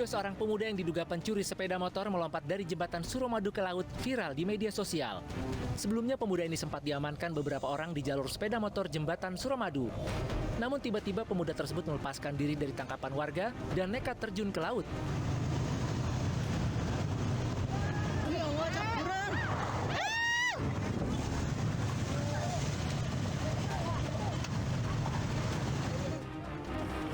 Video seorang pemuda yang diduga pencuri sepeda motor melompat dari jembatan Suramadu ke laut viral di media sosial. Sebelumnya pemuda ini sempat diamankan beberapa orang di jalur sepeda motor jembatan Suramadu. Namun tiba-tiba pemuda tersebut melepaskan diri dari tangkapan warga dan nekat terjun ke laut.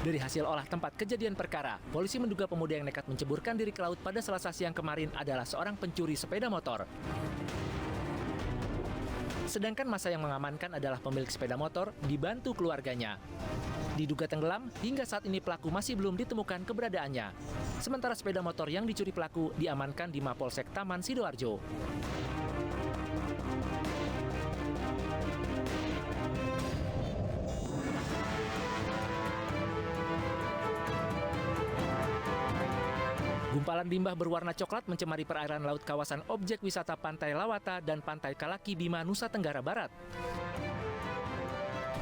Dari hasil olah tempat kejadian perkara, polisi menduga pemuda yang nekat menceburkan diri ke laut pada Selasa siang kemarin adalah seorang pencuri sepeda motor. Sedangkan masa yang mengamankan adalah pemilik sepeda motor dibantu keluarganya. Diduga tenggelam, hingga saat ini pelaku masih belum ditemukan keberadaannya. Sementara sepeda motor yang dicuri pelaku diamankan di Mapolsek Taman Sidoarjo. Gumpalan limbah berwarna coklat mencemari perairan laut kawasan objek wisata Pantai Lawata dan Pantai Kalaki Bima, Nusa Tenggara Barat.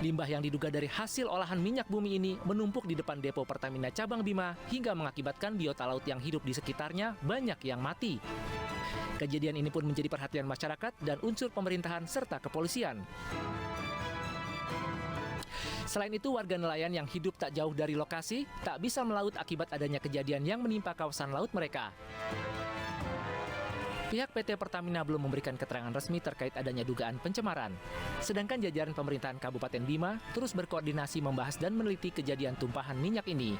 Limbah yang diduga dari hasil olahan minyak bumi ini menumpuk di depan depo Pertamina Cabang Bima hingga mengakibatkan biota laut yang hidup di sekitarnya banyak yang mati. Kejadian ini pun menjadi perhatian masyarakat dan unsur pemerintahan serta kepolisian. Selain itu, warga nelayan yang hidup tak jauh dari lokasi tak bisa melaut akibat adanya kejadian yang menimpa kawasan laut mereka. Pihak PT Pertamina belum memberikan keterangan resmi terkait adanya dugaan pencemaran. Sedangkan jajaran pemerintahan Kabupaten Bima terus berkoordinasi membahas dan meneliti kejadian tumpahan minyak ini.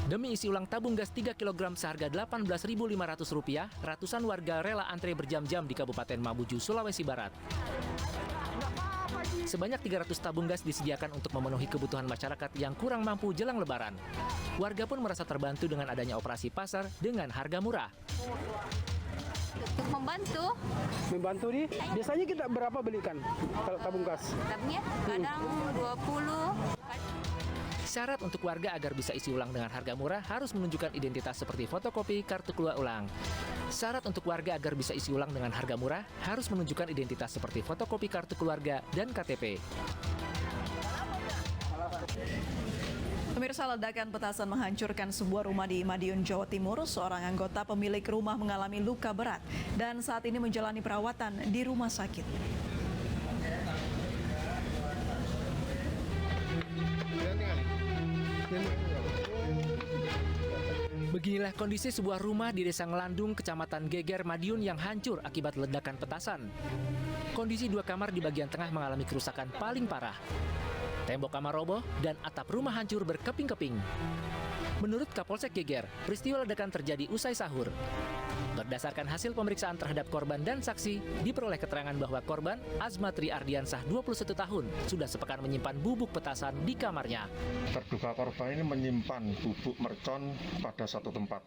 Demi isi ulang tabung gas 3 kg seharga Rp18.500, ratusan warga rela antre berjam-jam di Kabupaten Mamuju, Sulawesi Barat. Sebanyak 300 tabung gas disediakan untuk memenuhi kebutuhan masyarakat yang kurang mampu jelang Lebaran. Warga pun merasa terbantu dengan adanya operasi pasar dengan harga murah. Untuk membantu. Membantu nih. Biasanya kita berapa belikan kalau tabung gas? Tabungnya kadang 20. Syarat untuk warga agar bisa isi ulang dengan harga murah harus menunjukkan identitas seperti fotokopi kartu keluar ulang. Syarat untuk warga agar bisa isi ulang dengan harga murah harus menunjukkan identitas seperti fotokopi kartu keluarga dan KTP. Pemirsa, ledakan petasan menghancurkan sebuah rumah di Madiun, Jawa Timur. Seorang anggota pemilik rumah mengalami luka berat dan saat ini menjalani perawatan di rumah sakit. Beginilah kondisi sebuah rumah di Desa Ngelandung, Kecamatan Geger, Madiun yang hancur akibat ledakan petasan. Kondisi 2 kamar di bagian tengah mengalami kerusakan paling parah. Tembok kamar roboh dan atap rumah hancur berkeping-keping. Menurut Kapolsek Geger, peristiwa ledakan terjadi usai sahur. Berdasarkan hasil pemeriksaan terhadap korban dan saksi, diperoleh keterangan bahwa korban, Azmatri Ardiansah, 21 tahun, sudah sepekan menyimpan bubuk petasan di kamarnya. Terduga korban ini menyimpan bubuk mercon pada satu tempat.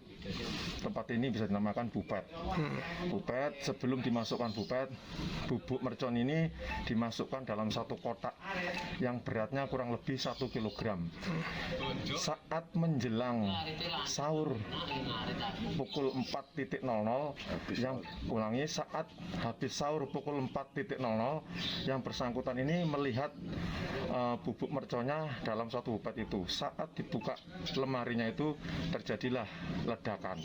Tempat ini bisa dinamakan bupet. Bupet, sebelum dimasukkan bupet, bubuk mercon ini dimasukkan dalam satu kotak yang beratnya kurang lebih 1 kg. Saat menjelang sahur pukul 4.00, yang ulangi saat habis sahur pukul 4.00, yang bersangkutan ini melihat bubuk merconnya dalam satu bupet itu. Saat dibuka lemarinya itu terjadilah ledakan.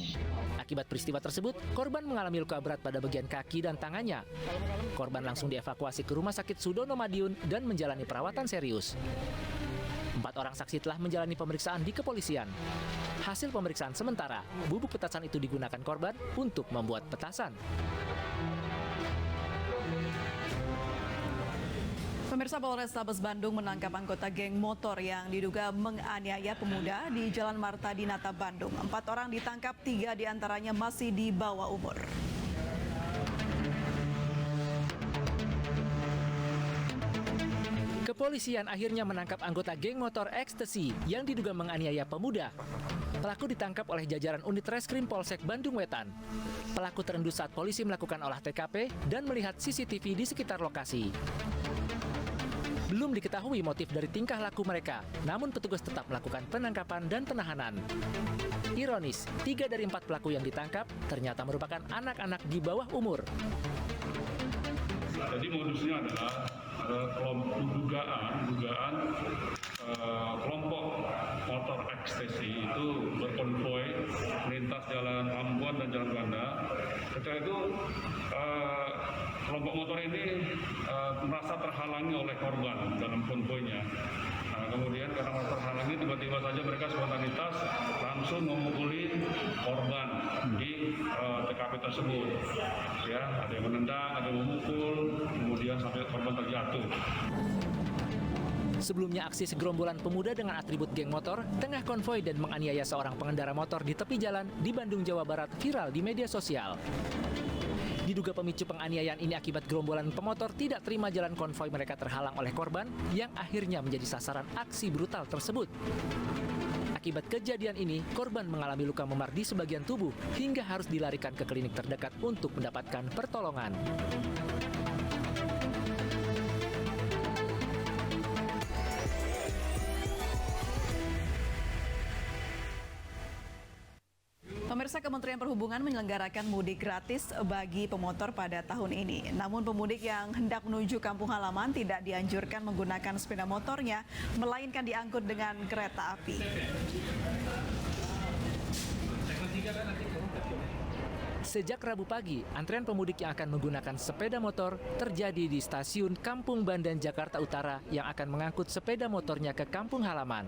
Akibat peristiwa tersebut, korban mengalami luka berat pada bagian kaki dan tangannya. Korban langsung dievakuasi ke Rumah Sakit Sudono Madiun dan menjalani perawatan serius. 4 orang saksi telah menjalani pemeriksaan di kepolisian. Hasil pemeriksaan sementara, bubuk petasan itu digunakan korban untuk membuat petasan. Pemirsa, Polrestabes Bandung menangkap anggota geng motor yang diduga menganiaya pemuda di Jalan Marta Dinata, Bandung. 4 orang ditangkap, 3 diantaranya masih di bawah umur. Kepolisian akhirnya menangkap anggota geng motor ekstasi yang diduga menganiaya pemuda. Pelaku ditangkap oleh jajaran unit reskrim Polsek Bandung Wetan. Pelaku terendus saat polisi melakukan olah TKP dan melihat CCTV di sekitar lokasi. Belum diketahui motif dari tingkah laku mereka, namun petugas tetap melakukan penangkapan dan penahanan. Ironis, 3 dari 4 pelaku yang ditangkap ternyata merupakan anak-anak di bawah umur. Jadi modusnya adalah dugaan kelompok motor ekstasi itu berkonvoi melintas jalan Ambon dan jalan Banda. Ketika itu kelompok motor ini merasa terhalangi oleh korban dalam konvoinya. Kemudian karena merasa terhalangi, tiba-tiba saja mereka spontanitas langsung memukuli korban di TKP tersebut. Ya, ada yang menendang, ada yang memukul, kemudian sampai korban terjatuh. Sebelumnya aksi segerombolan pemuda dengan atribut geng motor tengah konvoi dan menganiaya seorang pengendara motor di tepi jalan di Bandung, Jawa Barat viral di media sosial. Diduga pemicu penganiayaan ini akibat gerombolan pemotor tidak terima jalan konvoi mereka terhalang oleh korban yang akhirnya menjadi sasaran aksi brutal tersebut. Akibat kejadian ini, korban mengalami luka memar di sebagian tubuh hingga harus dilarikan ke klinik terdekat untuk mendapatkan pertolongan. Pemirsa, Kementerian Perhubungan menyelenggarakan mudik gratis bagi pemotor pada tahun ini. Namun pemudik yang hendak menuju kampung halaman tidak dianjurkan menggunakan sepeda motornya, melainkan diangkut dengan kereta api. Sejak Rabu pagi, antrean pemudik yang akan menggunakan sepeda motor terjadi di stasiun Kampung Bandan, Jakarta Utara yang akan mengangkut sepeda motornya ke kampung halaman.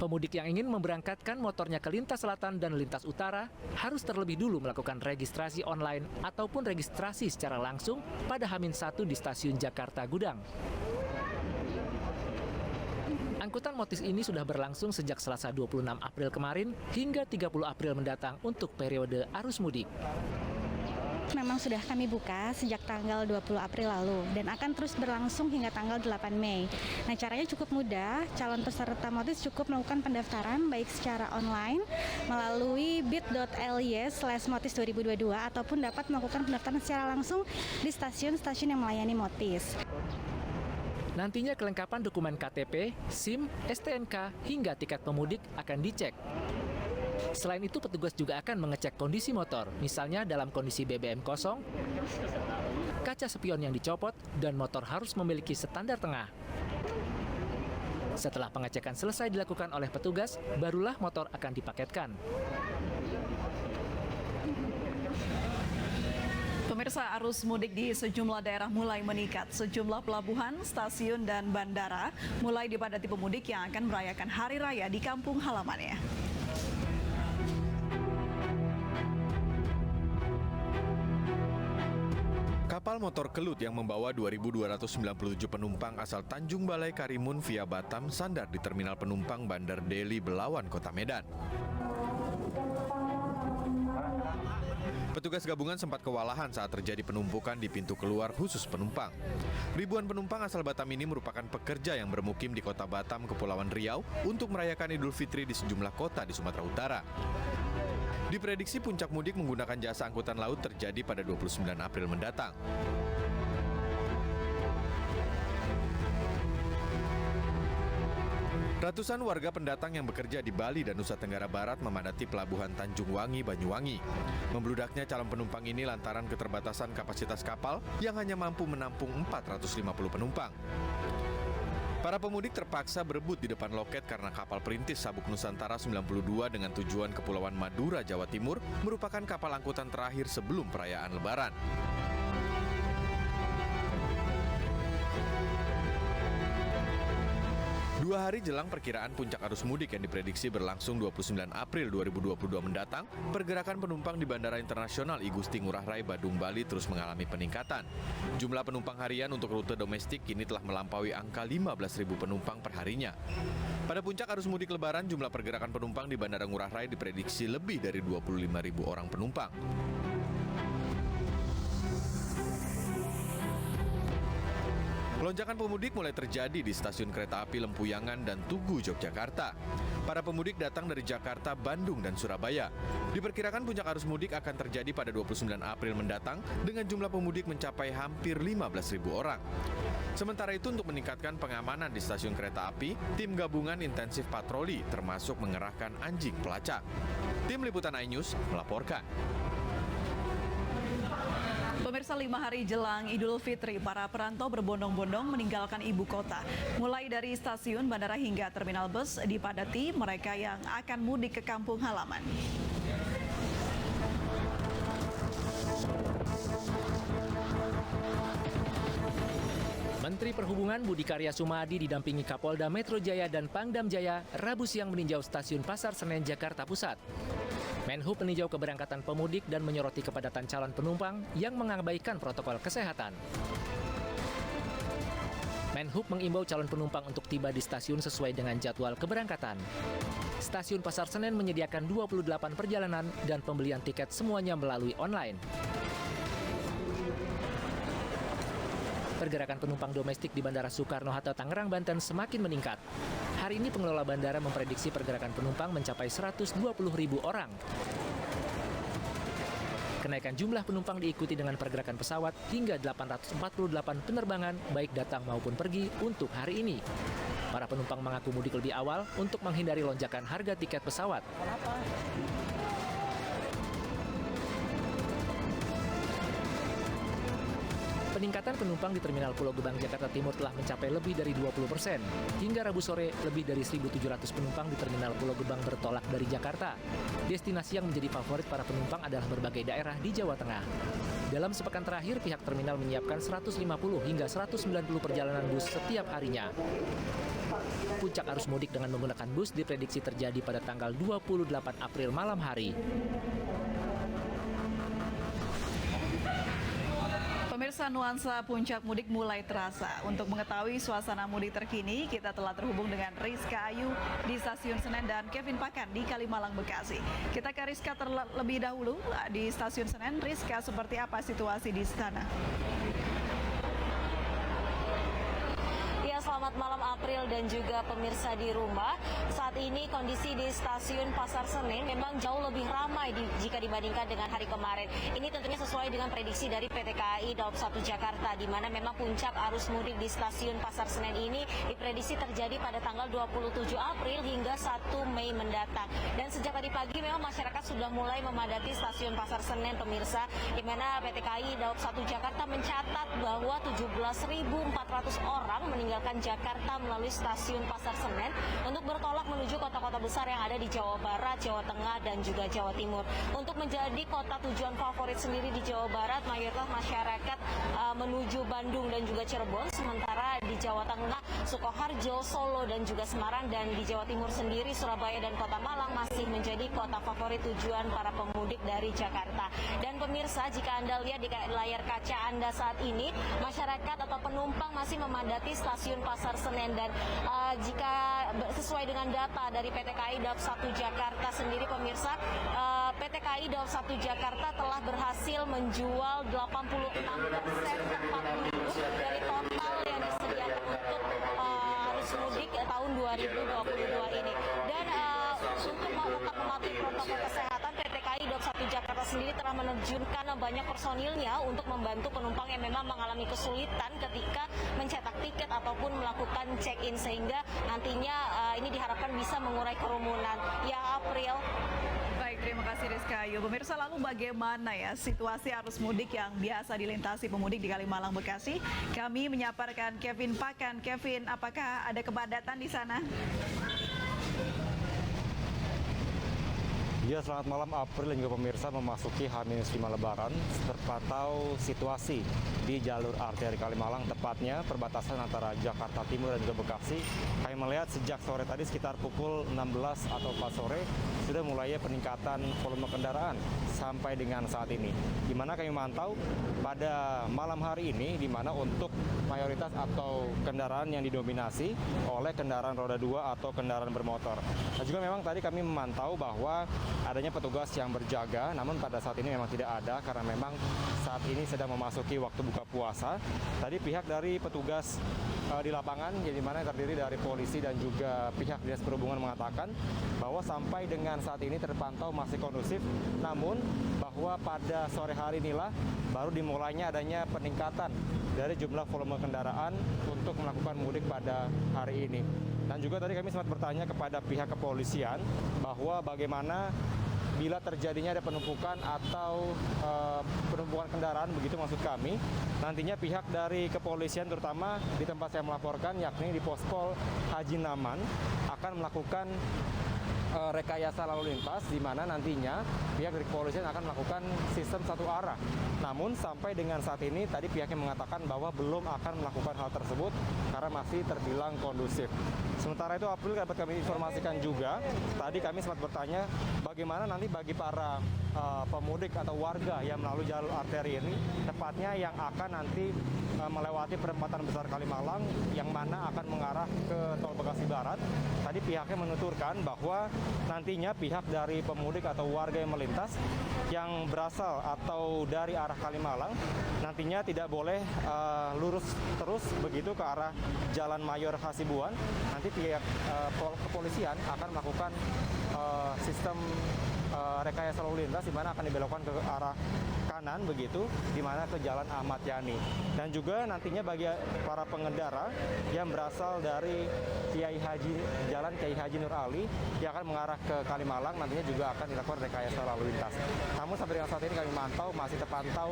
Pemudik yang ingin memberangkatkan motornya ke lintas selatan dan lintas utara harus terlebih dulu melakukan registrasi online ataupun registrasi secara langsung pada H-1 di stasiun Jakarta Gudang. Angkutan motis ini sudah berlangsung sejak Selasa 26 April kemarin hingga 30 April mendatang untuk periode arus mudik. Memang sudah kami buka sejak tanggal 20 April lalu dan akan terus berlangsung hingga tanggal 8 Mei. Nah, caranya cukup mudah. Calon peserta motis cukup melakukan pendaftaran baik secara online melalui bit.ly/motis 2022 ataupun dapat melakukan pendaftaran secara langsung di stasiun-stasiun yang melayani motis. Nantinya kelengkapan dokumen KTP, SIM, STNK, hingga tiket pemudik akan dicek. Selain itu, petugas juga akan mengecek kondisi motor, misalnya dalam kondisi BBM kosong, kaca spion yang dicopot, dan motor harus memiliki standar tengah. Setelah pengecekan selesai dilakukan oleh petugas, barulah motor akan dipaketkan. Pemirsa, arus mudik di sejumlah daerah mulai meningkat. Sejumlah pelabuhan, stasiun, dan bandara mulai dipadati pemudik yang akan merayakan Hari Raya di kampung halamannya. Kapal motor Kelut yang membawa 2.297 penumpang asal Tanjung Balai Karimun via Batam sandar di terminal penumpang Bandar Deli Belawan, Kota Medan. Petugas gabungan sempat kewalahan saat terjadi penumpukan di pintu keluar khusus penumpang. Ribuan penumpang asal Batam ini merupakan pekerja yang bermukim di Kota Batam, Kepulauan Riau untuk merayakan Idul Fitri di sejumlah kota di Sumatera Utara. Diprediksi puncak mudik menggunakan jasa angkutan laut terjadi pada 29 April mendatang. Ratusan warga pendatang yang bekerja di Bali dan Nusa Tenggara Barat memadati pelabuhan Tanjung Wangi, Banyuwangi. Membludaknya calon penumpang ini lantaran keterbatasan kapasitas kapal yang hanya mampu menampung 450 penumpang. Para pemudik terpaksa berebut di depan loket karena kapal perintis Sabuk Nusantara 92 dengan tujuan Kepulauan Madura, Jawa Timur merupakan kapal angkutan terakhir sebelum perayaan Lebaran. Dua hari jelang perkiraan puncak arus mudik yang diprediksi berlangsung 29 April 2022 mendatang, pergerakan penumpang di Bandara Internasional I Gusti Ngurah Rai Badung, Bali terus mengalami peningkatan. Jumlah penumpang harian untuk rute domestik kini telah melampaui angka 15.000 penumpang per harinya. Pada puncak arus mudik Lebaran, jumlah pergerakan penumpang di Bandara Ngurah Rai diprediksi lebih dari 25.000 orang penumpang. Lonjakan pemudik mulai terjadi di stasiun kereta api Lempuyangan dan Tugu, Yogyakarta. Para pemudik datang dari Jakarta, Bandung, dan Surabaya. Diperkirakan puncak arus mudik akan terjadi pada 29 April mendatang dengan jumlah pemudik mencapai hampir 15.000 orang. Sementara itu, untuk meningkatkan pengamanan di stasiun kereta api, tim gabungan intensif patroli termasuk mengerahkan anjing pelacak. Tim Liputan iNews melaporkan. Pemirsa, Pemirsa, 5 hari jelang Idul Fitri, para perantau berbondong-bondong meninggalkan ibu kota. Mulai dari stasiun, bandara hingga terminal bus dipadati mereka yang akan mudik ke kampung halaman. Menteri Perhubungan Budi Karya Sumadi didampingi Kapolda Metro Jaya dan Pangdam Jaya Rabu siang meninjau stasiun Pasar Senen, Jakarta Pusat. Menhub meninjau keberangkatan pemudik dan menyoroti kepadatan calon penumpang yang mengabaikan protokol kesehatan. Menhub mengimbau calon penumpang untuk tiba di stasiun sesuai dengan jadwal keberangkatan. Stasiun Pasar Senen menyediakan 28 perjalanan dan pembelian tiket semuanya melalui online. Pergerakan penumpang domestik di Bandara Soekarno-Hatta, Tangerang, Banten semakin meningkat. Hari ini pengelola bandara memprediksi pergerakan penumpang mencapai 120.000 orang. Kenaikan jumlah penumpang diikuti dengan pergerakan pesawat hingga 848 penerbangan baik datang maupun pergi untuk hari ini. Para penumpang mengaku mudik lebih awal untuk menghindari lonjakan harga tiket pesawat. Peningkatan penumpang di Terminal Pulau Gebang, Jakarta Timur telah mencapai lebih dari 20%. Hingga Rabu sore, lebih dari 1.700 penumpang di Terminal Pulau Gebang bertolak dari Jakarta. Destinasi yang menjadi favorit para penumpang adalah berbagai daerah di Jawa Tengah. Dalam sepekan terakhir, pihak terminal menyiapkan 150 hingga 190 perjalanan bus setiap harinya. Puncak arus mudik dengan menggunakan bus diprediksi terjadi pada tanggal 28 April malam hari. Pemirsa, nuansa puncak mudik mulai terasa. Untuk mengetahui suasana mudik terkini, kita telah terhubung dengan Rizka Ayu di Stasiun Senen dan Kevin Pakan di Kalimalang, Bekasi. Kita ke Rizka terlebih dahulu di Stasiun Senen. Rizka, seperti apa situasi di sana? Selamat malam April dan juga pemirsa di rumah. Saat ini kondisi di stasiun Pasar Senen memang jauh lebih ramai jika dibandingkan dengan hari kemarin. Ini tentunya sesuai dengan prediksi dari PT KAI Daob 1 Jakarta, di mana memang puncak arus mudik di stasiun Pasar Senen ini diprediksi terjadi pada tanggal 27 April hingga 1 Mei mendatang. Dan sejak tadi pagi memang masyarakat sudah mulai memadati stasiun Pasar Senen, pemirsa, di mana PT KAI Daob 1 Jakarta mencatat bahwa 17.400 orang meninggalkan Jakarta melalui stasiun Pasar Senen untuk bertolak menuju kota-kota besar yang ada di Jawa Barat, Jawa Tengah, dan juga Jawa Timur. Untuk menjadi kota tujuan favorit sendiri di Jawa Barat, mayoritas masyarakat menuju Bandung dan juga Cirebon, sementara di Jawa Tengah, Sukoharjo, Solo, dan juga Semarang, dan di Jawa Timur sendiri, Surabaya dan Kota Malang masih menjadi kota favorit tujuan para pemudik dari Jakarta. Dan pemirsa, jika Anda lihat di layar kaca Anda saat ini, masyarakat atau penumpang masih memadati stasiun Pasar Senen, dan jika sesuai dengan data dari PT KAI Daob 1 Jakarta sendiri, pemirsa, PT KAI Daob 1 Jakarta telah berhasil menjual 86% tempat duduk dari total yang disediakan untuk arus mudik tahun 2022 ini. Dan untuk tetap mematuhi protokol kesehatan, PT KAI Daob 1 Jakarta sendiri telah menerjunkan banyak personilnya untuk membantu penumpang yang memang mengalami kesulitan ketika mencetak tiket ataupun melakukan check-in, sehingga nantinya ini diharapkan bisa mengurai kerumunan. Ya, April. Baik, terima kasih Rizka Ayu. Pemirsa, lalu bagaimana ya situasi arus mudik yang biasa dilintasi pemudik di Kalimalang, Bekasi? Kami menyaparkan Kevin Pakan. Kevin, apakah ada kepadatan di sana? Ya, selamat malam April dan juga pemirsa. Memasuki H-5 Lebaran, terpantau situasi di jalur arteri Kalimalang, tepatnya perbatasan antara Jakarta Timur dan juga Bekasi. Kami melihat sejak sore tadi sekitar pukul 16 atau 4 sore sudah mulai peningkatan volume kendaraan sampai dengan saat ini. Di mana kami memantau pada malam hari ini, di mana untuk mayoritas atau kendaraan yang didominasi oleh kendaraan roda 2 atau kendaraan bermotor. Dan juga memang tadi kami memantau bahwa adanya petugas yang berjaga, namun pada saat ini memang tidak ada karena memang saat ini sedang memasuki waktu buka puasa. Tadi pihak dari petugas di lapangan, yang dimana terdiri dari polisi dan juga pihak Dinas Perhubungan mengatakan bahwa sampai dengan saat ini terpantau masih kondusif, namun bahwa pada sore hari inilah baru dimulainya adanya peningkatan dari jumlah volume kendaraan untuk melakukan mudik pada hari ini. Dan juga tadi kami sempat bertanya kepada pihak kepolisian bahwa bagaimana bila terjadinya ada penumpukan atau penumpukan kendaraan, begitu maksud kami, nantinya pihak dari kepolisian terutama di tempat saya melaporkan, yakni di Pospol Haji Naman, akan melakukan rekayasa lalu lintas, di mana nantinya pihak dari kepolisian akan melakukan sistem satu arah. Namun sampai dengan saat ini tadi pihaknya mengatakan bahwa belum akan melakukan hal tersebut karena masih terbilang kondusif. Sementara itu April dapat kami informasikan juga, tadi kami sempat bertanya bagaimana nanti bagi para pemudik atau warga yang melalui jalur arteri ini, tepatnya yang akan nanti melewati perempatan besar Kalimalang yang mana akan mengarah ke tol Bekasi Barat. Tadi pihaknya menuturkan bahwa nantinya pihak dari pemudik atau warga yang melintas yang berasal atau dari arah Kalimalang nantinya tidak boleh lurus terus begitu ke arah Jalan Mayor Hasibuan. Nanti pihak kepolisian akan melakukan sistem rekayasa lalu lintas di mana akan dibelokkan ke arah kanan begitu, di mana ke Jalan Ahmad Yani. Dan juga nantinya bagi para pengendara yang berasal dari Jalan Kiai Haji Nur Ali yang akan mengarah ke Kalimalang, nantinya juga akan dilakukan rekayasa lalu lintas. Namun sampai dengan saat ini kami mantau masih terpantau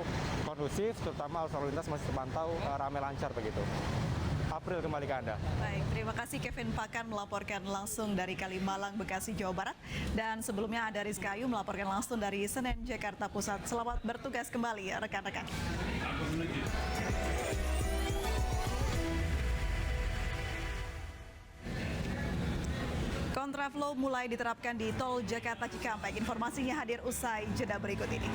kondusif, terutama arus lalu lintas masih terpantau ramai lancar begitu. April, kembali ke Anda. Baik, terima kasih Kevin Pakan melaporkan langsung dari Kalimalang, Bekasi, Jawa Barat. Dan sebelumnya ada Rizka Ayu melaporkan langsung dari Senen, Jakarta Pusat. Selamat bertugas kembali rekan-rekan. Kontraflow mulai diterapkan di tol Jakarta Cikampek. Informasinya hadir usai jeda berikut ini.